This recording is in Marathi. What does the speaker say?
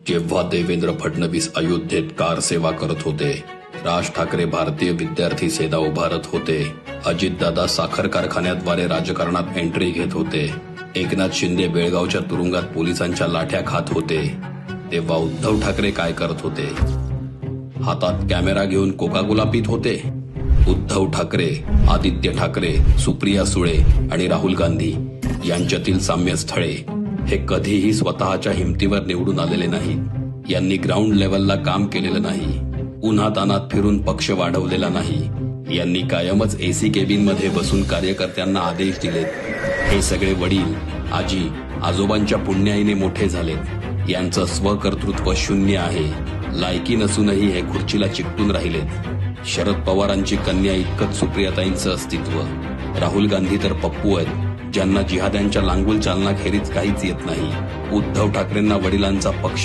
जेव्हा देवेंद्र फडणवीस अयोध्येत कार सेवा करत होते, राज ठाकरे भारतीय विद्यार्थी सेना उभारत होते, अजितदादा साखर कारखान्याद्वारे राजकारणात एंट्री घेत होते, एकनाथ शिंदे बेळगावच्या तुरुंगात पोलिसांच्या लाठ्या खात होते, तेव्हा उद्धव ठाकरे काय करत होते? हातात कॅमेरा घेऊन कोकाकोला पीत होते. उद्धव ठाकरे, आदित्य ठाकरे, सुप्रिया सुळे आणि राहुल गांधी यांच्यातील साम्यस्थळे हे कधीही स्वतःच्या हिमतीवर निवडून आलेले नाहीत. यांनी ग्राउंड लेव्हलला काम केलेलं नाही, उन्हातानात फिरून पक्ष वाढवलेला नाही. यांनी कायमच एसी केबिनमध्ये बसून कार्यकर्त्यांना आदेश दिलेत. हे सगळे वडील, आजी, आजोबांच्या पुण्याईने मोठे झालेत. यांचं स्वकर्तृत्व शून्य आहे. लायकी नसूनही हे खुर्चीला चिकटून राहिलेत. शरद पवारांची कन्या इतकंच सुप्रियाताईंचं अस्तित्व. राहुल गांधी तर पप्पू आहेत, ज्यांना जिहाद्यांच्या लांगुल चालनाखेरीज काहीच येत नाही. उद्धव ठाकरेंना वडिलांचा पक्ष